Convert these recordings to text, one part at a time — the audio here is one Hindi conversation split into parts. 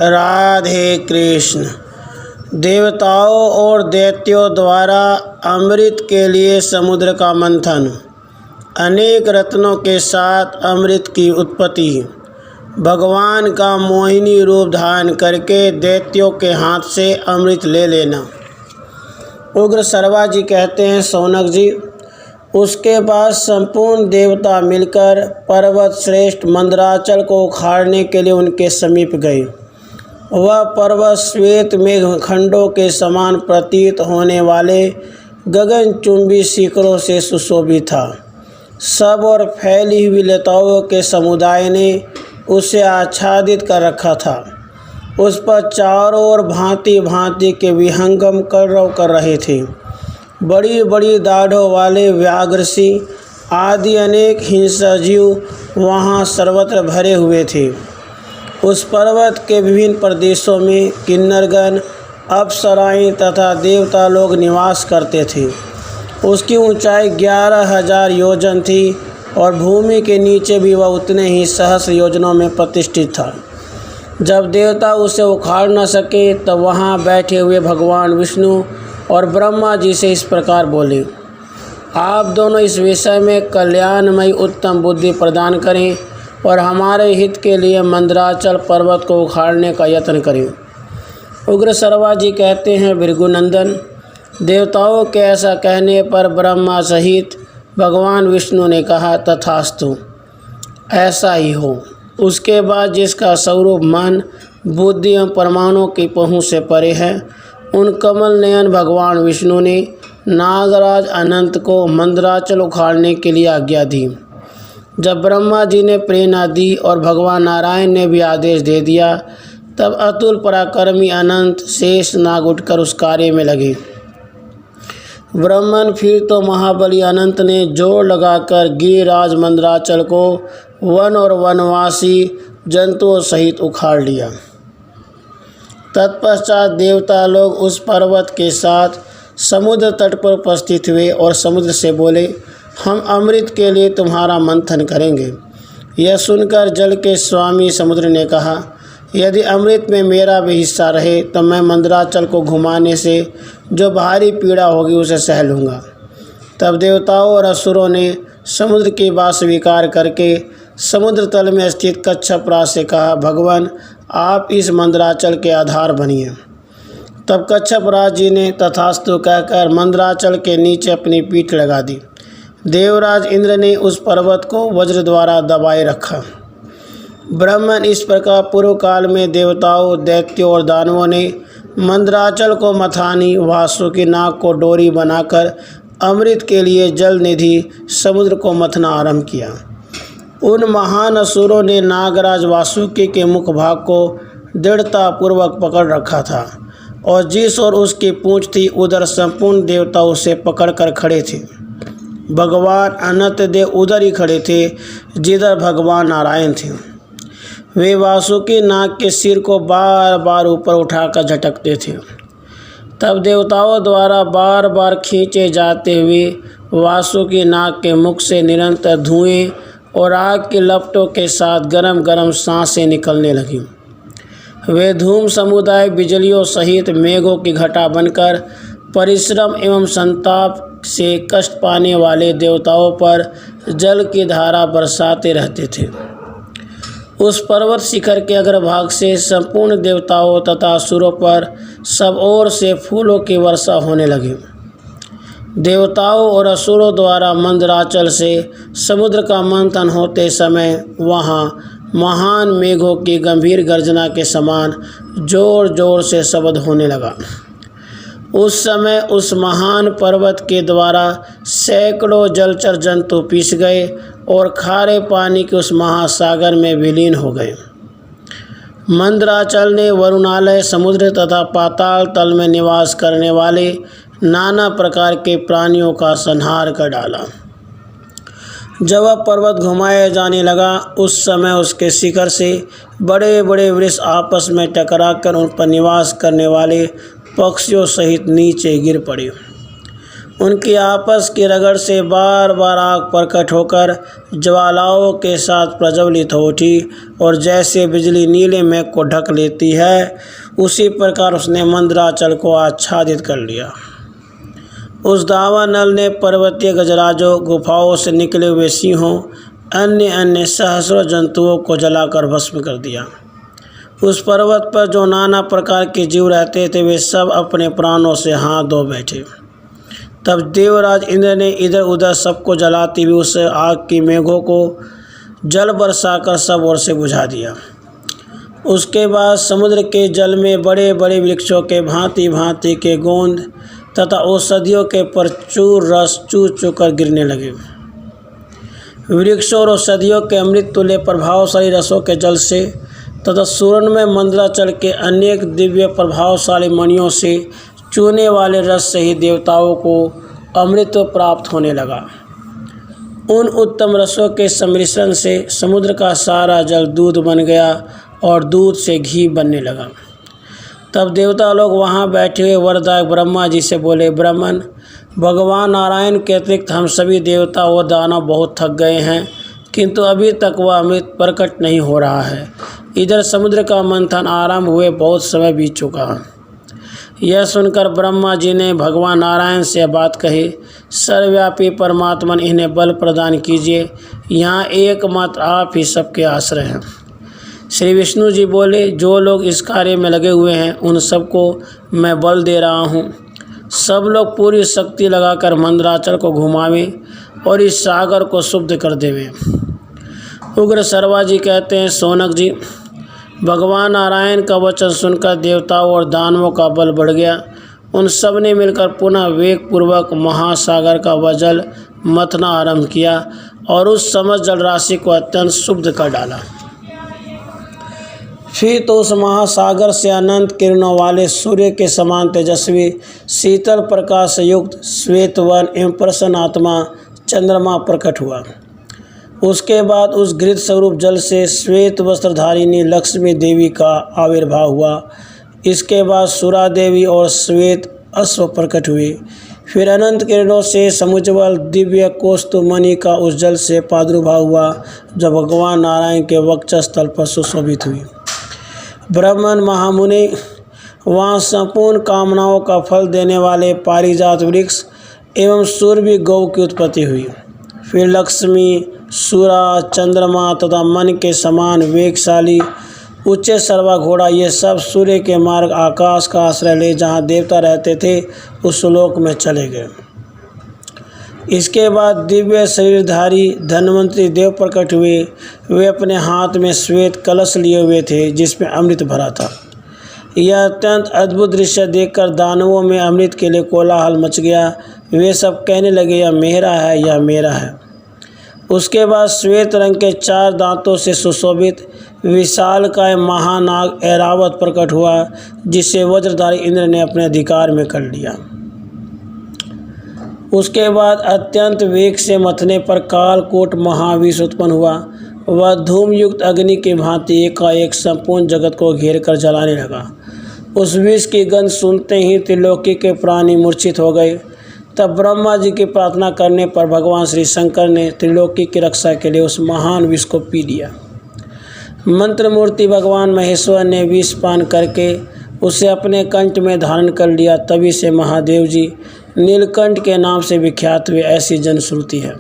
राधे कृष्ण। देवताओं और दैत्यों द्वारा अमृत के लिए समुद्र का मंथन। अनेक रत्नों के साथ अमृत की उत्पत्ति। भगवान का मोहिनी रूप धारण करके दैत्यों के हाथ से अमृत ले लेना। उग्र सर्वा जी कहते हैं, शौनक जी, उसके बाद संपूर्ण देवता मिलकर पर्वत श्रेष्ठ मंदराचल को उखाड़ने के लिए उनके समीप गए। वह पर्वत श्वेत मेघखंडों के समान प्रतीत होने वाले गगनचुंबी शिखरों से सुशोभित था। सब और फैली हुई लताओं के समुदाय ने उसे आच्छादित कर रखा था। उस पर चारों ओर भांति भांति के विहंगम कलरव कर रहे थे। बड़ी बड़ी दाढ़ों वाले व्याघ्रसी आदि अनेक हिंसक जीव वहाँ सर्वत्र भरे हुए थे। उस पर्वत के विभिन्न प्रदेशों में किन्नरगण, अप्सराएं तथा देवता लोग निवास करते थे। उसकी ऊंचाई 11,000 योजन थी और भूमि के नीचे भी वह उतने ही सहस्र योजनों में प्रतिष्ठित था। जब देवता उसे उखाड़ न सके तब वहाँ बैठे हुए भगवान विष्णु और ब्रह्मा जी से इस प्रकार बोले, आप दोनों इस विषय में कल्याणमयी उत्तम बुद्धि प्रदान करें और हमारे हित के लिए मंदराचल पर्वत को उखाड़ने का यत्न करें। उग्र सर्वा जी कहते हैं, भृगुनंदन, देवताओं के ऐसा कहने पर ब्रह्मा सहित भगवान विष्णु ने कहा, तथास्तु, ऐसा ही हो। उसके बाद जिसका स्वरूप मन, बुद्धि एवं परमाणु की पहुँच से परे है, उन कमल नयन भगवान विष्णु ने नागराज अनंत को मंदराचल उखाड़ने के लिए आज्ञा दी। जब ब्रह्मा जी ने प्रेरणा दी और भगवान नारायण ने भी आदेश दे दिया, तब अतुल पराक्रमी अनंत शेष नाग उठकर उस कार्य में लगे। ब्रह्मन फिर तो महाबली अनंत ने जोर लगाकर गिरिराज मंदराचल को वन और वनवासी जंतुओं सहित उखाड़ लिया। तत्पश्चात देवता लोग उस पर्वत के साथ समुद्र तट पर उपस्थित हुए और समुद्र से बोले, हम अमृत के लिए तुम्हारा मंथन करेंगे। यह सुनकर जल के स्वामी समुद्र ने कहा, यदि अमृत में मेरा भी हिस्सा रहे तो मैं मंदराचल को घुमाने से जो भारी पीड़ा होगी उसे सह लूँगा। तब देवताओं और असुरों ने समुद्र की बात स्वीकार करके समुद्र तल में स्थित कच्छपराज से कहा, भगवान, आप इस मंदराचल के आधार बनिए। तब कच्छपराज जी ने तथास्तु कहकर मंदराचल के नीचे अपनी पीठ लगा दी। देवराज इंद्र ने उस पर्वत को वज्र द्वारा दबाए रखा। ब्रह्मन इस प्रकार पूर्व काल में देवताओं, दैत्यों और दानवों ने मंदराचल को मथानी वासुकी नाग को डोरी बनाकर अमृत के लिए जल निधि समुद्र को मथना आरंभ किया। उन महान असुरों ने नागराज वासुकी के मुख भाग को दृढ़तापूर्वक पकड़ रखा था और जिस ओर उसकी पूंछ थी उधर संपूर्ण देवता उसे पकड़कर खड़े थे। भगवान अनंत देव उधर ही खड़े थे जिधर भगवान नारायण थे। वे वासुकी नाग के सिर को बार बार ऊपर उठाकर झटकते थे। तब देवताओं द्वारा बार बार खींचे जाते हुए वासुकी नाग के मुख से निरंतर धुएं और आग की लपटों के साथ गरम गरम सांसें निकलने लगीं। वे धूम समुदाय बिजलियों सहित मेघों की घटा बनकर परिश्रम एवं संताप से कष्ट पाने वाले देवताओं पर जल की धारा बरसाते रहते थे। उस पर्वत शिखर के अग्रभाग से संपूर्ण देवताओं तथा असुरों पर सब ओर से फूलों की वर्षा होने लगी। देवताओं और असुरों द्वारा मंदराचल से समुद्र का मंथन होते समय वहाँ महान मेघों की गंभीर गर्जना के समान जोर जोर से शब्द होने लगा। उस समय उस महान पर्वत के द्वारा सैकड़ों जलचर जंतु पीस गए और खारे पानी के उस महासागर में विलीन हो गए। मंदराचल ने वरुणालय, समुद्र तथा पाताल तल में निवास करने वाले नाना प्रकार के प्राणियों का संहार कर डाला। जब वह पर्वत घुमाया जाने लगा, उस समय उसके शिखर से बड़े बड़े वृक्ष आपस में टकराकर उन पर निवास करने वाले पक्षियों सहित नीचे गिर पड़े। उनकी आपस की रगड़ से बार बार आग प्रकट होकर ज्वालाओं के साथ प्रज्वलित हो उठी और जैसे बिजली नीले मेघ को ढक लेती है, उसी प्रकार उसने मंदराचल को आच्छादित कर लिया। उस दावानल ने पर्वतीय गजराजों, गुफाओं से निकले हुए सिंहों, अन्य अन्य सहस्रों जंतुओं को जलाकर भस्म कर दिया। उस पर्वत पर जो नाना प्रकार के जीव रहते थे, वे सब अपने प्राणों से हाथ धो बैठे। तब देवराज इंद्र ने इधर उधर सबको जलाती हुई उस आग की मेघों को जल बरसाकर सब ओर से बुझा दिया। उसके बाद समुद्र के जल में बड़े बड़े वृक्षों के भांति भांति के गोंद तथा औषधियों के प्रचुर रस चू चू कर गिरने लगे। वृक्षों और औषधियों के अमृत तुल्य प्रभावशाली रसों के जल से तथा सूरन में मंदराचल के अनेक दिव्य प्रभावशाली मणियों से चूने वाले रस से ही देवताओं को अमृत प्राप्त होने लगा। उन उत्तम रसों के सम्मिश्रण से समुद्र का सारा जल दूध बन गया और दूध से घी बनने लगा। तब देवता लोग वहाँ बैठे हुए वरदायक ब्रह्मा जी से बोले, ब्राह्मण, भगवान नारायण के अतिरिक्त हम सभी देवता व दानव बहुत थक गए हैं, किंतु अभी तक वह अमृत प्रकट नहीं हो रहा है। इधर समुद्र का मंथन आरंभ हुए बहुत समय बीत चुका है। यह सुनकर ब्रह्मा जी ने भगवान नारायण से बात कही, सर्वव्यापी परमात्मन, इन्हें बल प्रदान कीजिए, यहाँ एकमात्र आप ही सबके आश्रय हैं। श्री विष्णु जी बोले, जो लोग इस कार्य में लगे हुए हैं उन सबको मैं बल दे रहा हूँ। सब लोग पूरी शक्ति लगाकर मंदराचल को घुमावें और इस सागर को शुद्ध कर देवें। उग्र सर्वा जी कहते हैं, सोनक जी, भगवान नारायण का वचन सुनकर देवताओं और दानवों का बल बढ़ गया। उन सब ने मिलकर पुनः वेग पूर्वक महासागर का वह जल मथना आरंभ किया और उस समस्त जल राशि को अत्यंत शुद्ध कर डाला। फिर तो उस महासागर से अनंत किरणों वाले सूर्य के समान तेजस्वी शीतल प्रकाश से युक्त श्वेतवन एवं प्रसन्न आत्मा चंद्रमा प्रकट हुआ। उसके बाद उस घृत स्वरूप जल से श्वेत वस्त्रधारिणी लक्ष्मी देवी का आविर्भाव हुआ। इसके बाद सुरा देवी और श्वेत अश्व प्रकट हुए। फिर अनंत किरणों से समुज्ज्वल दिव्य कौस्तुभमणि का उस जल से प्रादुर्भाव हुआ, जो भगवान नारायण के वक्षस्थल पर सुशोभित हुई। ब्राह्मण महामुनि, वहाँ संपूर्ण कामनाओं का फल देने वाले पारिजात वृक्ष एवं सूर्य गौ की उत्पत्ति हुई। फिर लक्ष्मी, सूरा, चंद्रमा तथा मन के समान वेगशाली उच्च सर्वा घोड़ा, ये सब सूर्य के मार्ग आकाश का आश्रय ले जहाँ देवता रहते थे उस लोक में चले गए। इसके बाद दिव्य शरीरधारी धन्वंतरी देव प्रकट हुए। वे अपने हाथ में श्वेत कलश लिए हुए थे जिसमें अमृत भरा था। यह अत्यंत अद्भुत दृश्य देखकर दानवों में अमृत के लिए कोलाहल मच गया। वे सब कहने लगे, यह मेरा है, यह मेरा है। उसके बाद श्वेत रंग के 4 दांतों से सुशोभित विशालकाय महानाग ऐरावत प्रकट हुआ, जिसे वज्रधारी इंद्र ने अपने अधिकार में कर लिया। उसके बाद अत्यंत वेग से मथने पर कालकूट महाविष उत्पन्न हुआ। वह धूमयुक्त अग्नि की भांति एकाएक संपूर्ण जगत को घेर कर जलाने लगा। उस विष की गंध सुनते ही त्रिलोकी के प्राणी मूर्छित हो गए। तब ब्रह्मा जी की प्रार्थना करने पर भगवान श्री शंकर ने त्रिलोकी की रक्षा के लिए उस महान विष को पी लिया। मंत्र मूर्ति भगवान महेश्वर ने विष पान करके उसे अपने कंठ में धारण कर लिया। तभी से महादेव जी नीलकंठ के नाम से विख्यात हुए, ऐसी जनश्रुति है।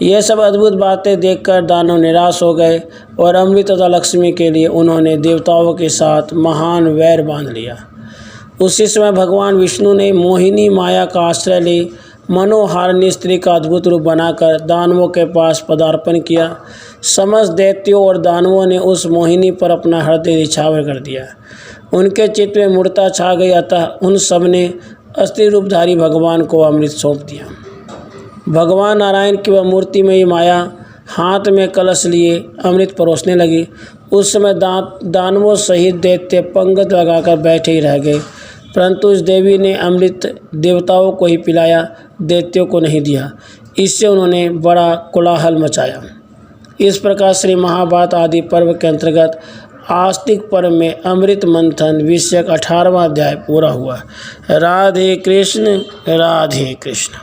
यह सब अद्भुत बातें देखकर दानव निराश हो गए और अमृत तथा लक्ष्मी के लिए उन्होंने देवताओं के साथ महान वैर बांध लिया। उसी समय भगवान विष्णु ने मोहिनी माया का आश्रय ले मनोहारिणी स्त्री का अद्भुत रूप बनाकर दानवों के पास पदार्पण किया। समस्त दैत्यों और दानवों ने उस मोहिनी पर अपना हृदय निछावर कर दिया। उनके चित्त में मूर्ता छा गई, अतः उन सब ने अस्त्री रूपधारी भगवान को अमृत सौंप दिया। भगवान नारायण की वह मूर्तिमयी माया हाथ में कलश लिए अमृत परोसने लगी। उस समय दानवों सहित दैत्य पंगत लगाकर बैठे ही रह गए, परंतु उस देवी ने अमृत देवताओं को ही पिलाया, दैत्यों को नहीं दिया। इससे उन्होंने बड़ा कोलाहल मचाया। इस प्रकार श्री महाभारत आदि पर्व के अंतर्गत आस्तिक पर्व में अमृत मंथन विषयक 18वां अध्याय पूरा हुआ। राधे कृष्ण राधे कृष्ण।